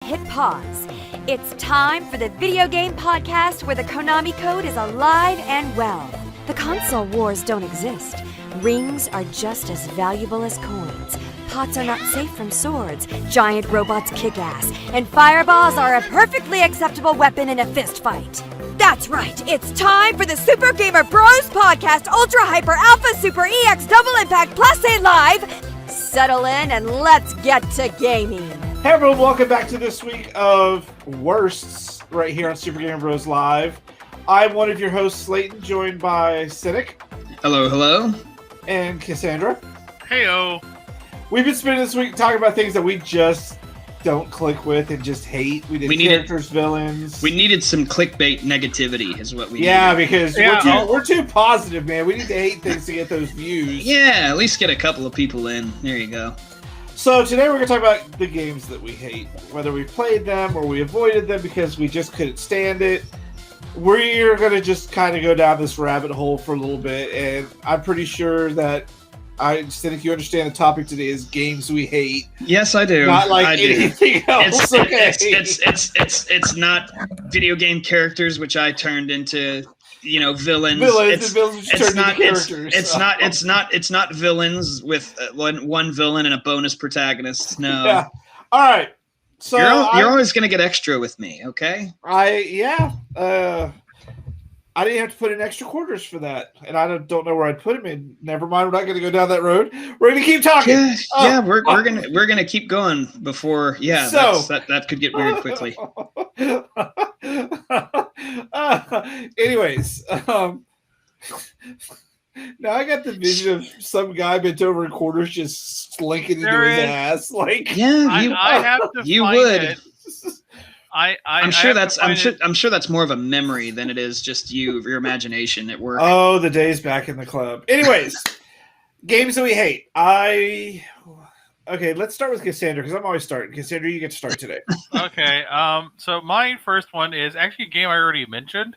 hit pause. It's time for the video game podcast where the Konami code is alive and well. The console wars don't exist. Rings are just as valuable as coins. Pots are not safe from swords. Giant robots kick ass. And fireballs are a perfectly acceptable weapon in a fist fight. That's right, it's time for the Super Gamer Bros Podcast Ultra Hyper Alpha Super EX Double Impact Plus A Live. Settle in and let's get to gaming. Hey everyone, welcome back to this week of Worsts right here on Super Gamer Bros Live. I'm one of your hosts, Slayton, joined by Cynic. Hello, hello. And Cassandra. Heyo. We've been spending this week talking about things that we just don't click with and just hate. We needed characters, villains. We needed some clickbait negativity is what we needed. Because we're too positive, man. We need to hate things to get those views. Yeah, at least get a couple of people in. There you go. So today we're going to talk about the games that we hate. Whether we played them or we avoided them because we just couldn't stand it. We're going to just kind of go down this rabbit hole for a little bit. And I'm pretty sure that I think you understand the topic today is games we hate. Yes, I do. Not like anything else. It's not video game characters, which I turned into, villains. It's not villains with one villain and a bonus protagonist. No. Yeah. All right. So you're always going to get extra with me, okay? I didn't have to put in extra quarters for that, and I don't know where I'd put them in. Never mind, we're not going to go down that road. We're going to keep talking. We're gonna keep going before. Yeah, so, that could get weird quickly. Anyways, now I got the vision of some guy bent over in quarters just slinking into his ass. Like, yeah, I have to. You find would. It. I'm sure that's more of a memory than it is just your imagination at work. Oh, the days back in the club. Anyways, games that we hate. Okay, let's start with Cassandra because I'm always starting. Cassandra, you get to start today. Okay. So my first one is actually a game I already mentioned.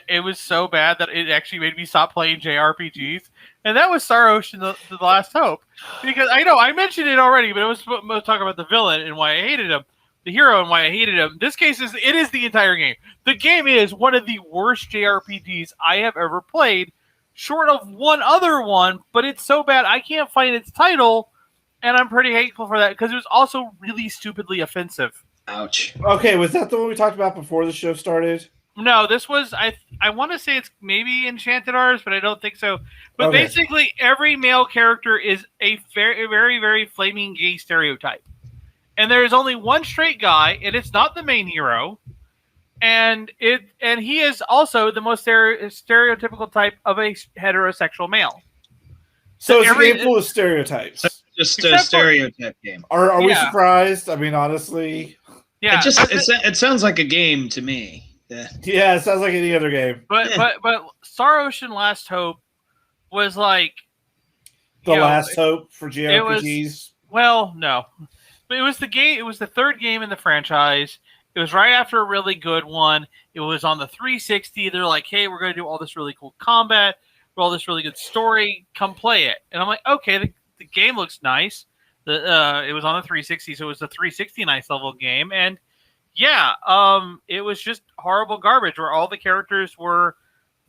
It was so bad that it actually made me stop playing JRPGs, and that was Star Ocean: The Last Hope. Because I know I mentioned it already, but it was talking about the villain and why I hated him. The hero and why I hated him. This case is the entire game. The game is one of the worst JRPGs I have ever played, short of one other one, but it's so bad I can't find its title, and I'm pretty hateful for that because it was also really stupidly offensive. Ouch. Okay, was that the one we talked about before the show started? No, this was I want to say it's maybe Enchanted Arms, but I don't think so. But basically, every male character is a very, very, very flaming gay stereotype. And there is only one straight guy, and it's not the main hero. And he is also the most stereotypical type of a heterosexual male. So it's a game full of stereotypes. Just a stereotype game. Are we surprised? I mean, honestly. Yeah. It sounds like a game to me. Yeah, it sounds like any other game. But Star Ocean Last Hope was like the last hope for JRPGs. No. But it was the game. It was the third game in the franchise. It was right after a really good one. It was on the 360. They're like, "Hey, we're going to do all this really cool combat, all this really good story. Come play it." And I'm like, "Okay, the game looks nice." It was on the 360, so it was a 360 nice level game. And yeah, it was just horrible garbage where all the characters were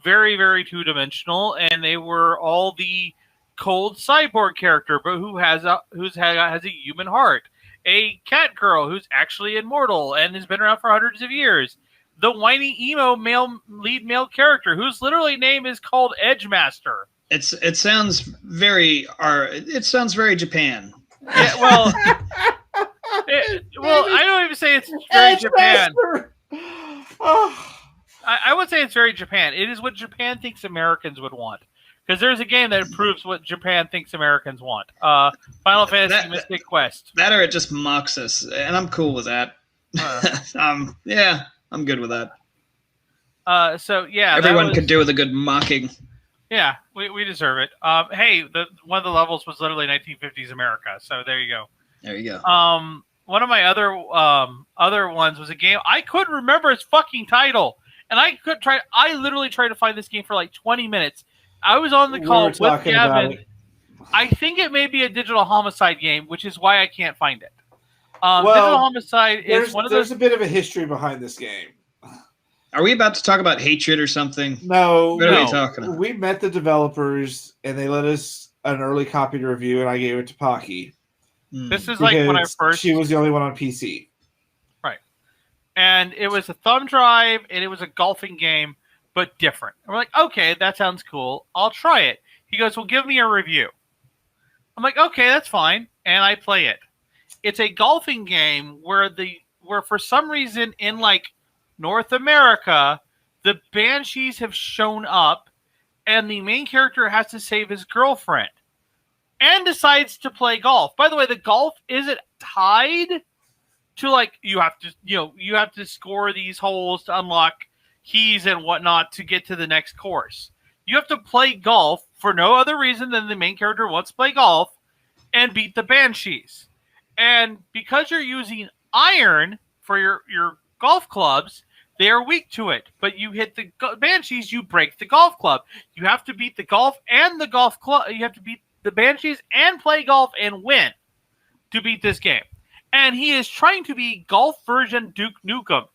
very, very two-dimensional, and they were all the cold cyborg character, but who has a human heart. A cat girl who's actually immortal and has been around for hundreds of years. The whiny emo lead male character whose literally name is called Edgemaster. It sounds very Japan. Yeah, well, I don't even say it's very Japan. I would say it's very Japan. It is what Japan thinks Americans would want. Because there's a game that proves what Japan thinks Americans want. Final Fantasy Mystic Quest. That or it just mocks us, and I'm cool with that. Yeah, I'm good with that. Everyone could do with a good mocking. Yeah, we deserve it. Hey, one of the levels was literally 1950s America, so there you go. There you go. One of my other ones was a game I couldn't remember its fucking title, and I literally tried to find this game for like 20 minutes. I was on the call with Gavin. I think it may be a Digital Homicide game, which is why I can't find it. Digital Homicide is one of those. There's a bit of a history behind this game. Are we about to talk about hatred or something? No. What are we talking about? We met the developers, and they let us an early copy to review, and I gave it to Pocky. This is like when I first. She was the only one on PC. Right. And it was a thumb drive, and it was a golfing game, but different. And we're like, okay, that sounds cool. I'll try it. He goes, well, give me a review. I'm like, okay, that's fine. And I play it. It's a golfing game where for some reason in like North America, the Banshees have shown up, and the main character has to save his girlfriend, and decides to play golf. By the way, the golf isn't tied to like you have to score these holes to unlock keys and whatnot to get to the next course. You have to play golf for no other reason than the main character wants to play golf and beat the Banshees. And because you're using iron for your golf clubs, they are weak to it. But you hit the Banshees, you break the golf club. You have to beat the golf and the golf club. You have to beat the Banshees and play golf and win to beat this game. And he is trying to be golf version Duke Nukem.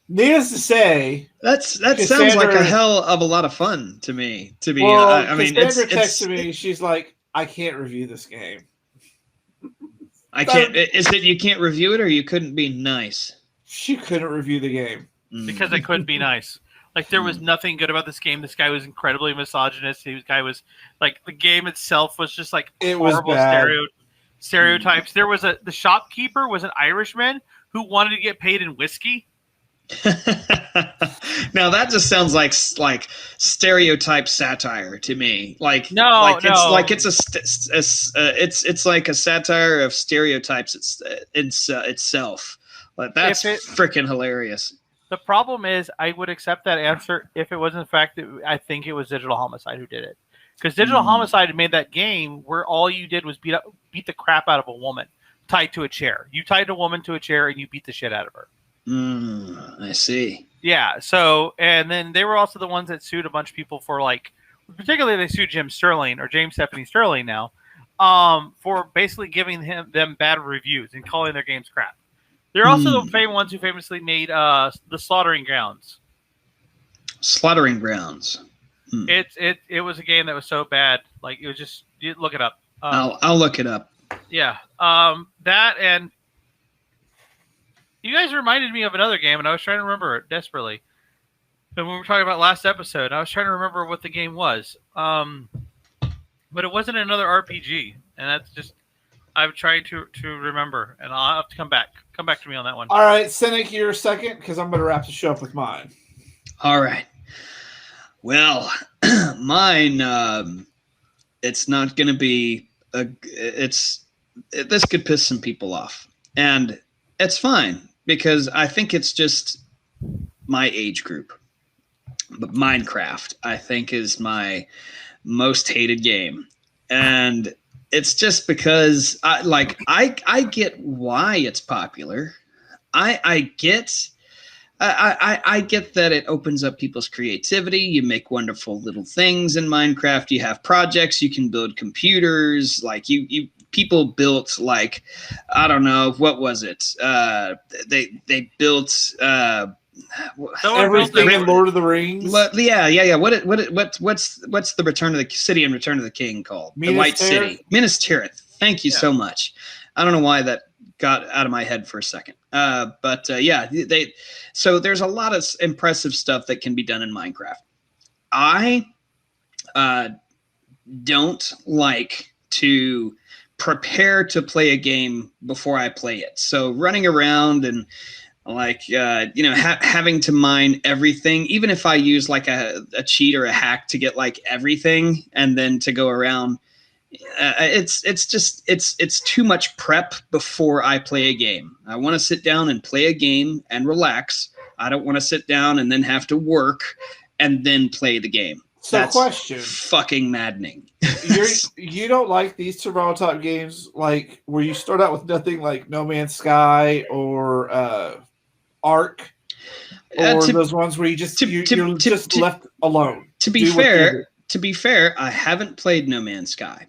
Needless to say, that sounds like a hell of a lot of fun to me. To be, I mean, Cassandra texted me. She's like, "I can't review this game. I can't. Is it you can't review it, or you couldn't be nice?" She couldn't review the game because I couldn't be nice. Like there was nothing good about this game. This guy was incredibly misogynist. This guy was like the game itself was just like horrible stereotypes. There was the shopkeeper was an Irishman who wanted to get paid in whiskey. Now that just sounds like stereotype satire to me. It's like a satire of stereotypes itself. Like that's freaking hilarious. The problem is, I would accept that answer if it was in fact I think it was Digital Homicide who did it, because Digital Homicide made that game where all you did was beat the crap out of a woman tied to a chair. You tied a woman to a chair and you beat the shit out of her. I see. Yeah. So, and then they were also the ones that sued a bunch of people for particularly they sued James Stephanie Sterling now, for basically giving them bad reviews and calling their games crap. They're also the famous ones who famously made the Slaughtering Grounds. Slaughtering Grounds. It was a game that was so bad, like it was just you look it up. I'll look it up. Yeah. That and. You guys reminded me of another game, and I was trying to remember it desperately. And when we were talking about last episode, I was trying to remember what the game was. But it wasn't another RPG, and that's just I've tried to remember, and I'll have to come back. Come back to me on that one. All right, Cynic, you're second because I'm going to wrap the show up with mine. All right. Well, mine. It's not going to be this could piss some people off, and it's fine. Because I think it's just my age group. But Minecraft, I think, is my most hated game. And it's just because I get why it's popular. I get that it opens up people's creativity. You make wonderful little things in Minecraft. You have projects. You can build computers. Like people built I don't know, what was it? They built everything in Lord of the Rings. Yeah. What's the Return of the City and Return of the King called? The White City, Minas Tirith. Thank you so much. I don't know why that got out of my head for a second. So there's a lot of impressive stuff that can be done in Minecraft. I don't like to prepare to play a game before I play it. So running around and having to mine everything, even if I use like a cheat or a hack to get like everything and then to go around, it's too much prep before I play a game. I want to sit down and play a game and relax. I don't want to sit down and then have to work and then play the game. So that's question. Fucking maddening. You don't like these survival type games like where you start out with nothing, like No Man's Sky or Ark, or those ones where you're just left alone. To be fair, I haven't played No Man's Sky.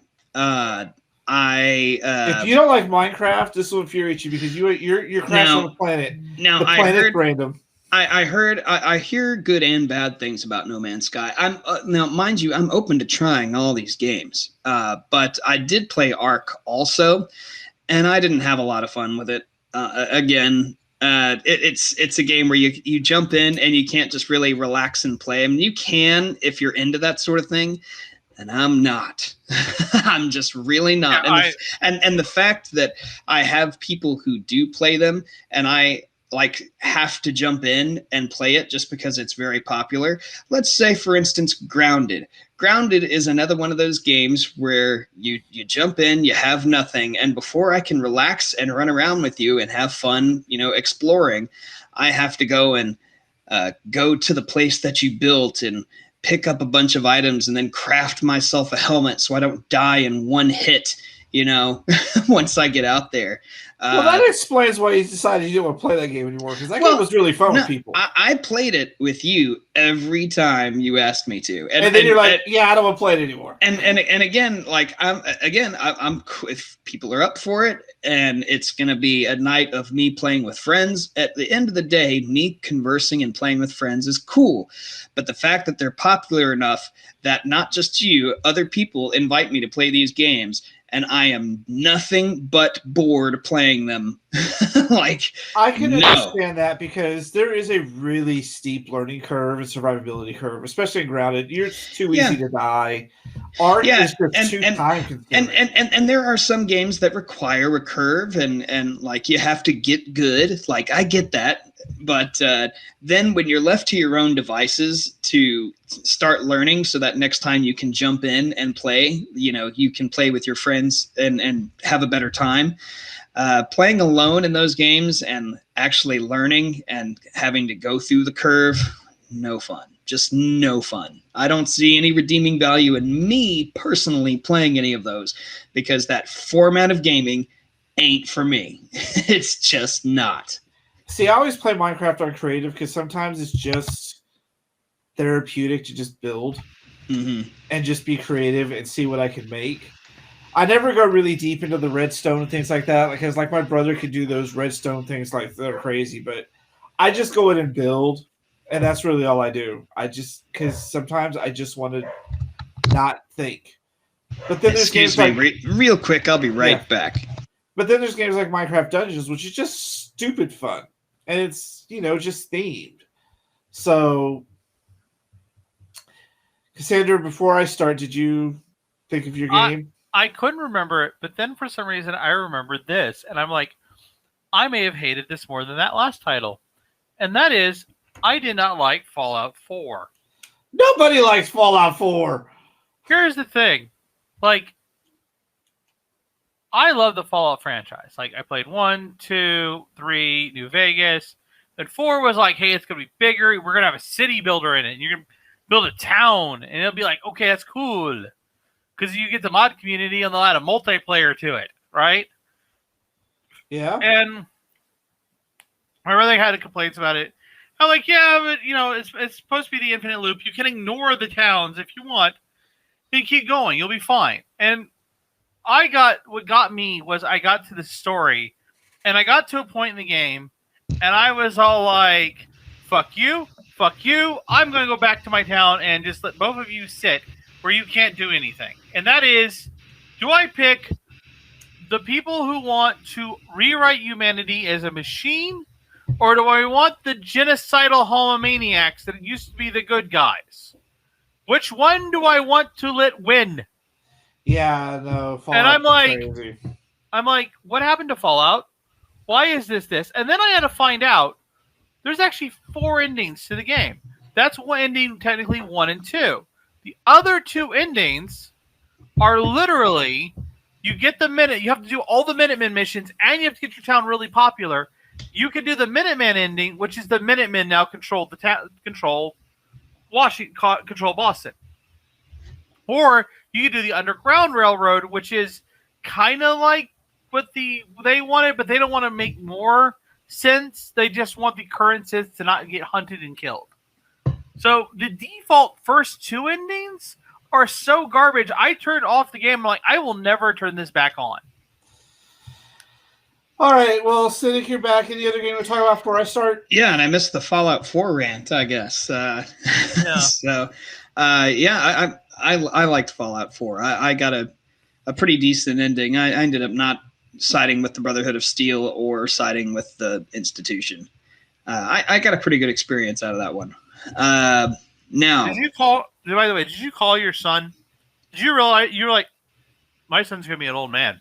If you don't like Minecraft, this will infuriate you because you're crashing on the planet. Now The planet's random. I hear good and bad things about No Man's Sky. I'm now, mind you, I'm open to trying all these games. But I did play Ark also, and I didn't have a lot of fun with it. It's a game where you jump in and you can't just really relax and play. I mean, you can if you're into that sort of thing, and I'm not. I'm just really not. Yeah, and the fact that I have people who do play them, and I have to jump in and play it just because it's very popular. Let's say, for instance, Grounded. Grounded is another one of those games where you jump in, you have nothing, and before I can relax and run around with you and have fun, exploring, I have to go and go to the place that you built and pick up a bunch of items and then craft myself a helmet so I don't die in one hit, once I get out there. Well, that explains why you decided you didn't want to play that game anymore, because that game was really fun with people. I played it with you every time you asked me to, and then you're like, "Yeah, I don't want to play it anymore." And again, I'm if people are up for it, and it's gonna be a night of me playing with friends. At the end of the day, me conversing and playing with friends is cool, but the fact that they're popular enough that not just you, other people invite me to play these games, and I am nothing but bored playing them. I can understand that, because there is a really steep learning curve and survivability curve, especially in Grounded. You're too easy to die. Ark is just too time consuming. And there are some games that require a curve, and you have to get good. I get that. But then when you're left to your own devices to start learning, so that next time you can jump in and play, you can play with your friends and have a better time. Playing alone in those games and actually learning and having to go through the curve, no fun. Just no fun. I don't see any redeeming value in me personally playing any of those, because that format of gaming ain't for me. It's just not. See, I always play Minecraft on creative because sometimes it's just therapeutic to just build and just be creative and see what I can make. I never go really deep into the redstone and things like that, because my brother could do those redstone things they're crazy, but I just go in and build, and that's really all I do. Because sometimes I just want to not think. But then there's games real quick, I'll be right back. But then there's games like Minecraft Dungeons, which is just stupid fun. And it's, just themed. So, Cassandra, before I start, did you think of your game? I couldn't remember it, but then for some reason I remembered this. And I'm like, I may have hated this more than that last title. And that is, I did not like Fallout 4. Nobody likes Fallout 4. Here's the thing. I love the Fallout franchise. I played 1, 2, 3, New Vegas. Then 4 was hey, it's going to be bigger. We're going to have a city builder in it. And you're going to build a town. And it'll be okay, that's cool. Because you get the mod community and they'll add a multiplayer to it, right? Yeah. And I really had complaints about it. I'm yeah, but, it's supposed to be the infinite loop. You can ignore the towns if you want. And keep going. You'll be fine. And what got me was I got to the story, and I got to a point in the game, and I was all fuck you, I'm going to go back to my town and just let both of you sit where you can't do anything. And that is, do I pick the people who want to rewrite humanity as a machine, or do I want the genocidal homomaniacs that used to be the good guys? Which one do I want to let win? Yeah, no. Fallout, and crazy. I'm what happened to Fallout? Why is this? And then I had to find out there's actually 4 endings to the game. That's one ending, technically 1 and 2. The other 2 endings are literally, you have to do all the Minutemen missions, and you have to get your town really popular. You can do the Minutemen ending, which is the Minutemen now control Washington, control Boston. Or you can do the Underground Railroad, which is kind of like what they wanted, but they don't want to make more sense. They just want the current sense to not get hunted and killed. So the default first 2 endings are so garbage. I turned off the game. I'm like, I will never turn this back on. All right, well, Cynic, you're back in the other game we're talking about before I start. Yeah, and I missed the Fallout 4 rant, I guess. Yeah. So, I liked Fallout 4. I got a pretty decent ending. I ended up not siding with the Brotherhood of Steel or siding with the Institution. I got a pretty good experience out of that one. Now, by the way, did you call your son? Did you realize you were like, my son's gonna be an old man?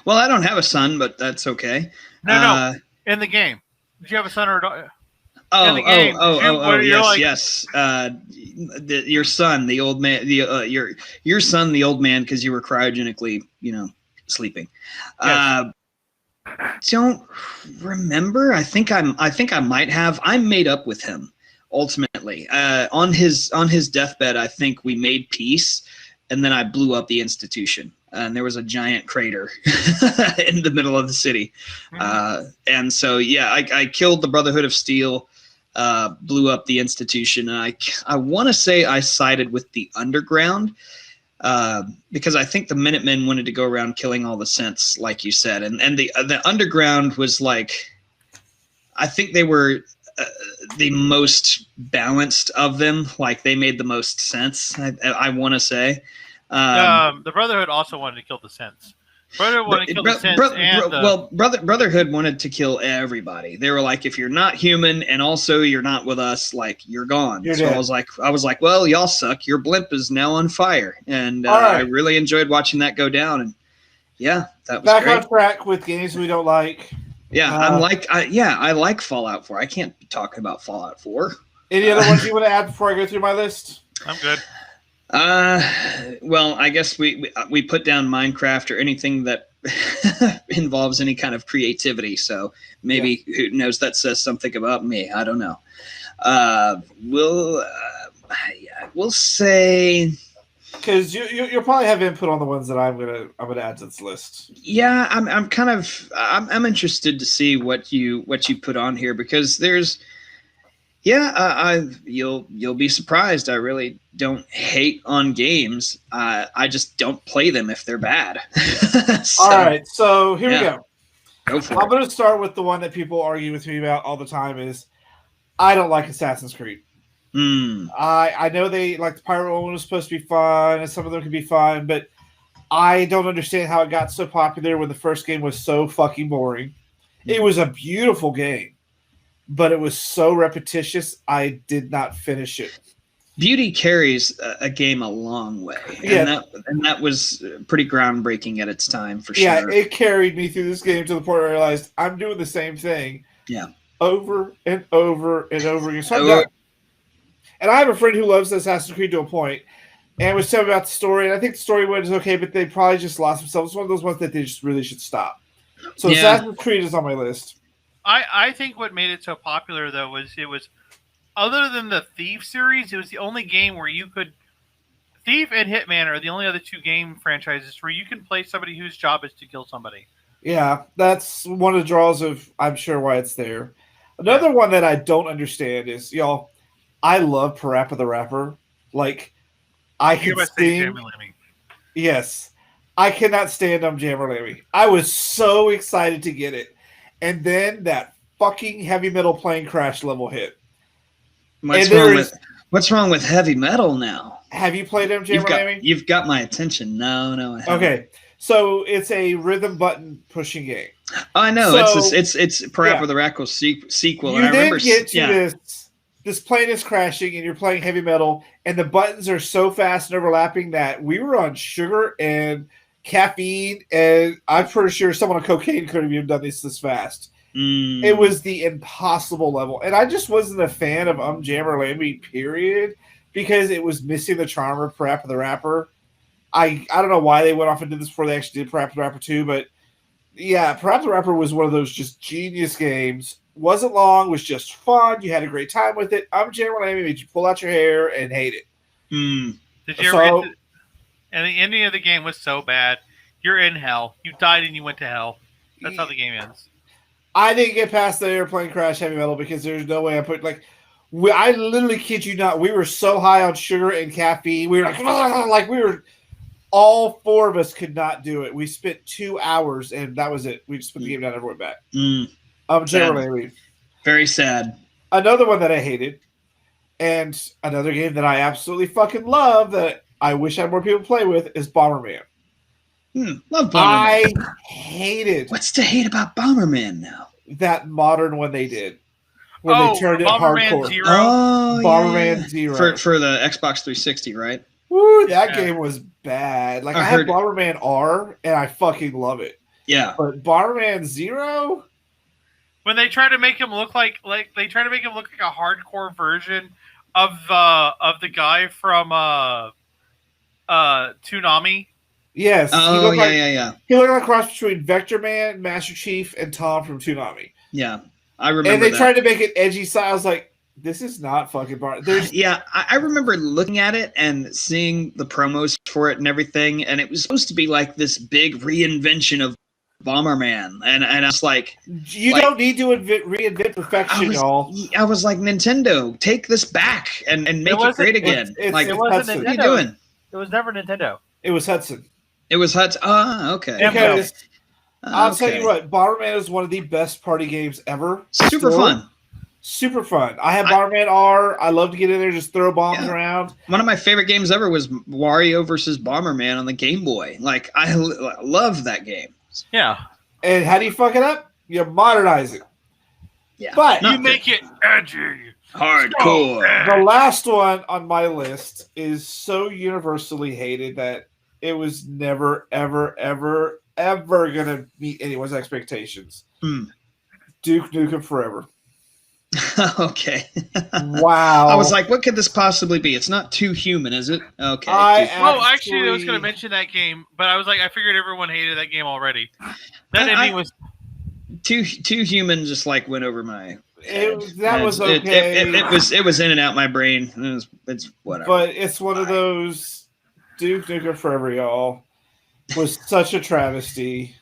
well, I don't have a son, but that's okay. No. In the game, did you have a son or a daughter? Yes. Your son, the old man, your son, the old man, because you were cryogenically, sleeping. Yes. Don't remember. I think I might have. I made up with him ultimately. On his deathbed, I think we made peace, and then I blew up the Institution. And there was a giant crater in the middle of the city. And so, yeah, I killed the Brotherhood of Steel, blew up the Institution. And I want to say I sided with the Underground because I think the Minutemen wanted to go around killing all the synths, like you said. And the Underground was like, I think they were the most balanced of them. Like they made the most sense, I want to say. The Brotherhood also wanted to kill the synths. Brotherhood wanted to kill the synths, Brotherhood wanted to kill everybody. They were like, if you're not human and also you're not with us, like you're gone. You're so dead. I was like, well, y'all suck. Your blimp is now on fire, and All right. I really enjoyed watching that go down. And yeah, that was Back great. on track with games we don't like. Yeah, I like Fallout 4. I can't be talking about Fallout 4. Any other ones you want to add before I go through my list? I'm good. Well, I guess we put down Minecraft or anything that involves any kind of creativity. So maybe who knows, that says something about me. I don't know. We'll say, because you'll probably have input on the ones that I'm gonna add to this list. yeah, I'm interested to see what you put on here, because there's, you'll be surprised. I really don't hate on games. I just don't play them if they're bad. So, All right, so here we yeah. go. Go for I'm it. going to start with the one that people argue with me about all the time is I don't like Assassin's Creed. I know they like the pirate one was supposed to be fun and some of them could be fun, but I don't understand how it got so popular when the first game was so fucking boring. It was a beautiful game, but it was so repetitious, I did not finish it. Beauty carries a game a long way, Yeah. and that was pretty groundbreaking at its time, for sure. Yeah, it carried me through this game to the point where I realized I'm doing the same thing over and over and over again. So I'm done. And I have a friend who loves Assassin's Creed to a point, and was telling me about the story, and I think the story was okay, but they probably just lost themselves. It's one of those ones that they just really should stop. So Yeah. Assassin's Creed is on my list. I think what made it so popular though was it was, other than the Thief series, it was the only game where you could. Thief and Hitman are the only other two game franchises where you can play somebody whose job is to kill somebody. Yeah, that's one of the draws of, I'm sure, why it's there. Another one that I don't understand is, y'all, I love Parappa the Rapper. Like, I You can must say sing. Jamie Lemmy. Yes. I cannot stand Jammer Lemmy. I was so excited to get it. And then that fucking heavy metal plane crash level hit. What's wrong with heavy metal now? Have you played Jammer Lemmy? You've got my attention. No, I haven't. Okay. So it's a rhythm button pushing game. I know. So- it's Parappa the Rapper sequel. You And I then remember, get to this plane is crashing and you're playing heavy metal and the buttons are so fast and overlapping that we were on sugar and caffeine, and I'm pretty sure someone on cocaine could have even done this fast. It was the impossible level, and I just wasn't a fan of Jammer Lemmy, period, because it was missing the charm of Parappa the Rapper. I don't know why they went off and did this before they actually did Parappa the Rapper 2, but yeah, Parappa the Rapper was one of those just genius games. Wasn't long, was just fun. You had a great time with it. Jammer Lemmy made you pull out your hair and hate it. Did you ever get to, and the ending of the game was so bad. You're in hell. You died and you went to hell. That's how the game ends. I didn't get past the airplane crash heavy metal because there's no way I put, like, I literally kid you not. We were so high on sugar and caffeine. We were like we were. All four of us could not do it. We spent 2 hours, and that was it. We just put the game down and went back. Generally, Very sad. another one that I hated, and another game that I absolutely fucking love that I wish I had more people to play with is Bomberman. Love Bomberman. I hated What's to hate about Bomberman now? that modern one they did when they turned it Bomberman hardcore. Zero. Oh, Bomberman Zero. for the Xbox 360, right? Woo, that game was bad. Like I had heard- Bomberman R, and I fucking love it. Yeah. But Bomberman Zero, When they try to make him look like a hardcore version of the guy from Toonami. yes. Oh, yeah. He looked like a cross between Vector Man, Master Chief, and Tom from Toonami. Yeah. I remember And they that. tried to make it edgy style. I was like, this is not fucking There's Yeah, I remember looking at it and seeing the promos for it and everything, and it was supposed to be like this big reinvention of Bomberman, and I was like, you don't need to reinvent perfection, y'all. I was like, Nintendo, take this back and make it great again. It's Like, It what wasn't Hudson. are you Nintendo. doing? It was never Nintendo. It was Hudson. It was Hudson. Oh, okay. Yeah, Because I'll tell Okay. you what, Bomberman is one of the best party games ever. Super Still. fun. Super fun. I have Bomberman R. I love to get in there, just throw bombs around. One of my favorite games ever was Wario versus Bomberman on the Game Boy. Like, I love that game. Yeah. And how do you fuck it up? You modernize it. Yeah. But You make it edgy. Hardcore. the last one on my list is so universally hated that it was never, ever, ever, ever going to meet anyone's expectations. Duke Nukem Forever. Okay. Wow. I was like, what could this possibly be? It's not too human, is it? Okay. Actually, I was going to mention that game, but I was like, I figured everyone hated that game already. That ending was too human. Just like went over my. That was okay. It was in and out my brain. It's whatever. But it's one of those Duke Nukem Forever, y'all. Was such a travesty.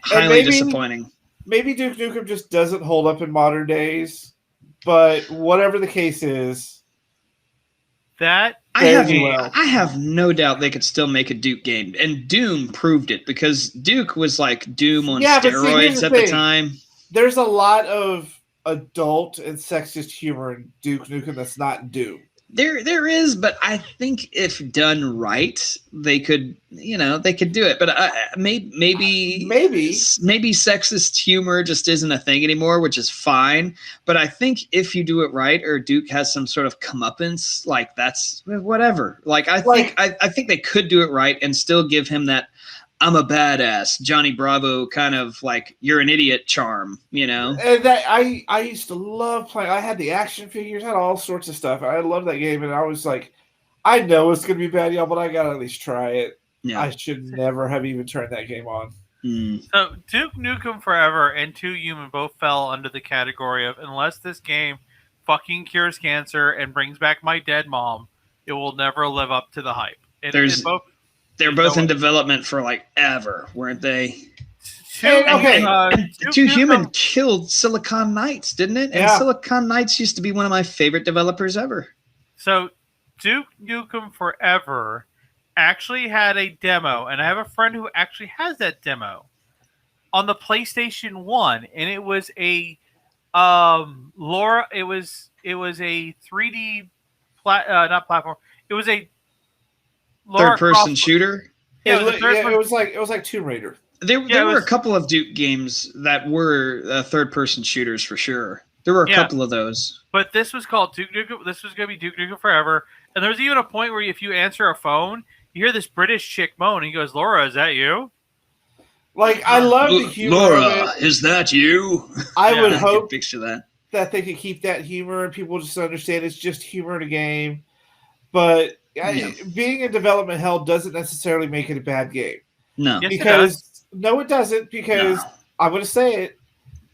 Highly disappointing. Maybe Duke Nukem just doesn't hold up in modern days, but whatever the case is, that I have no doubt they could still make a Duke game, and Doom proved it because Duke was like Doom on steroids at the time. There's a lot of adult and sexist humor in Duke Nukem that's not in Doom. There is, but I think if done right, they could do it. But maybe sexist humor just isn't a thing anymore, which is fine. But I think if you do it right, or Duke has some sort of comeuppance, like that's whatever. Like I think they could do it right and still give him that I'm a badass Johnny Bravo kind of like you're an idiot charm, And that I used to love playing. I had the action figures, I had all sorts of stuff. I loved that game, and I was like, I know it's gonna be bad, y'all, but I gotta at least try it. Yeah. I should never have even turned that game on. So Duke Nukem Forever and Too Human both fell under the category of unless this game fucking cures cancer and brings back my dead mom, it will never live up to the hype. They're both in development for like ever, weren't they? Too Human killed Silicon Knights, didn't it? And Yeah. Silicon Knights used to be one of my favorite developers ever. So Duke Nukem Forever actually had a demo, and I have a friend who actually has that demo on the PlayStation 1, and it was a Laura. It was a 3D not platform. It was a Third-person shooter. Yeah, it was like Tomb Raider. There were a couple of Duke games that were third-person shooters for sure. There were a couple of those. But this was called Duke Nukem. This was going to be Duke Nukem Forever. And there's even a point where if you answer a phone, you hear this British chick moan. And he goes, "Laura, is that you?" Like, I love the humor. Laura, of it. is that you? I would I hope could picture that they could keep that humor and people just understand it's just humor in a game. But being in development hell doesn't necessarily make it a bad game. No. Yes, It doesn't, because I'm going to say it.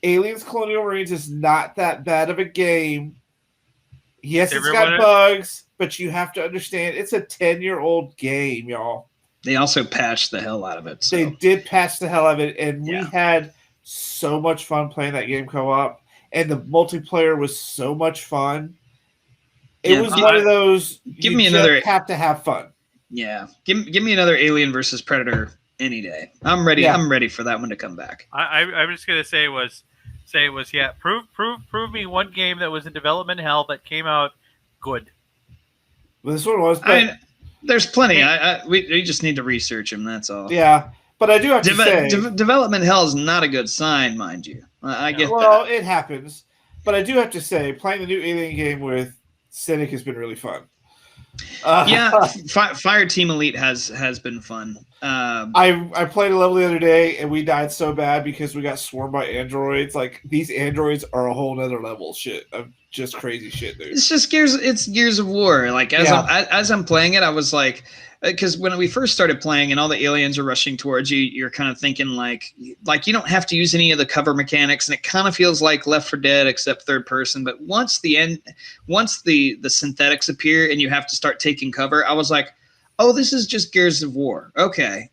Aliens Colonial Marines is not that bad of a game. Yes, it's got bugs, but you have to understand it's a 10-year-old game, y'all. They also patched the hell out of it. So. They did patch the hell out of it, and we had so much fun playing that game co-op. and the multiplayer was so much fun. It Yeah, was one of those. give you me just another- have to have fun. Yeah, give me another Alien versus Predator any day. I'm ready. Yeah. I'm ready for that one to come back. I'm just gonna say it was yeah. Prove me one game that was in development hell that came out good. This one was, but I mean, there's plenty. We just need to research them. That's all. yeah. But I do have to say, Development hell is not a good sign, mind you. I get well, that. it happens. But I do have to say, playing the new Alien game with Cynic has been really fun. Yeah, Fire Team Elite has been fun. I played a level the other day and we died so bad because we got swarmed by androids. Like, these androids are a whole nother level shit of just crazy shit, dude. It's just Gears of War. Like as I'm playing it, I was like, because when we first started playing and all the aliens are rushing towards you, you're kind of thinking like you don't have to use any of the cover mechanics, and it kind of feels like Left 4 Dead except third person. But once the synthetics appear and you have to start taking cover, I was like, oh, this is just Gears of War. Okay,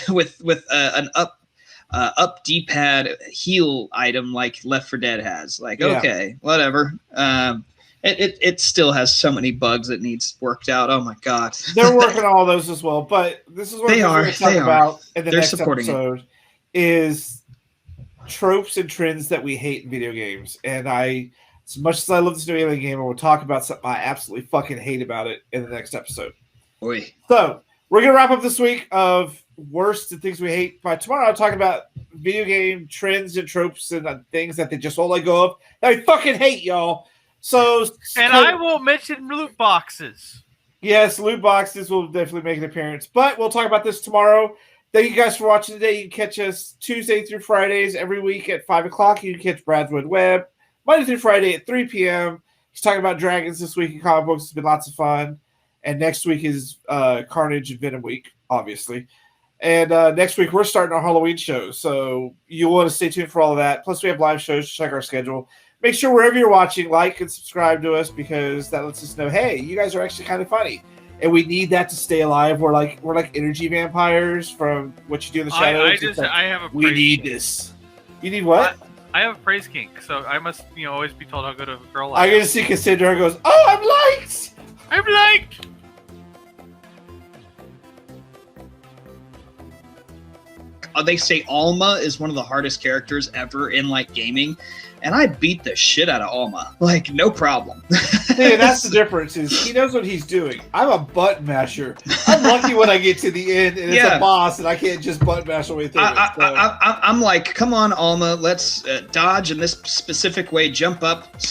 with an up D-pad heal item like Left 4 Dead has. Like, okay, whatever. It still has so many bugs that needs worked out. Oh my god, they're working on all those as well. But this is what we're going to talk about in the They're next supporting episode: is tropes and trends that we hate in video games. And as much as I love this new Alien game, I will talk about something I absolutely fucking hate about it in the next episode. Oy. So we're gonna wrap up this week of worst and things we hate. By tomorrow, I'll talk about video game trends and tropes and things that they just won't let go of that I fucking hate, y'all. So, And I will mention loot boxes. yes, loot boxes will definitely make an appearance, but we'll talk about this tomorrow. Thank you guys for watching today. You can catch us Tuesday through Fridays every week at 5 o'clock. You can catch Bradwood Webb Monday through Friday at 3 p.m. He's talking about dragons this week in comic books. It's been lots of fun. And next week is Carnage and Venom week, obviously. And next week, we're starting our Halloween show. So you'll want to stay tuned for all of that. Plus, we have live shows. Check our schedule. Make sure wherever you're watching, like and subscribe to us because that lets us know, hey, you guys are actually kind of funny. And we need that to stay alive. We're like energy vampires from What You Do in the Shadows. I have a we praise need kink. this. You need what? I have a praise kink, so I must always be told how good of a girl I I am. get to see Cassandra goes, oh, I'm liked! I'm like... They say Alma is one of the hardest characters ever in like gaming, and I beat the shit out of Alma, like no problem. Hey, that's the difference. Is he knows what he's doing. I'm a button masher. I'm lucky when I get to the end and it's a boss and I can't just button mash my way through it. So. I'm like, come on, Alma, let's dodge in this specific way. Jump up,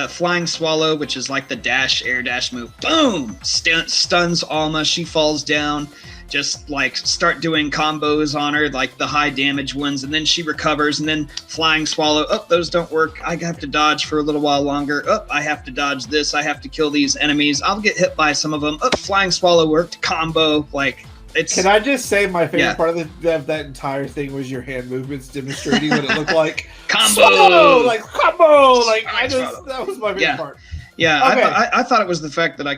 flying swallow, which is like the air dash move. Boom, stuns Alma. She falls down. Just like start doing combos on her, like the high damage ones, and then she recovers, and then flying swallow. Oh, those don't work. I have to dodge for a little while longer. Oh, I have to dodge this. I have to kill these enemies. I'll get hit by some of them. Oh, flying swallow worked. Combo. Like it's. Can I just say my favorite part of that entire thing was your hand movements demonstrating what it looked like. Combo. Swallow! Like combo. Like that was my favorite part. Yeah, okay. I thought it was the fact that I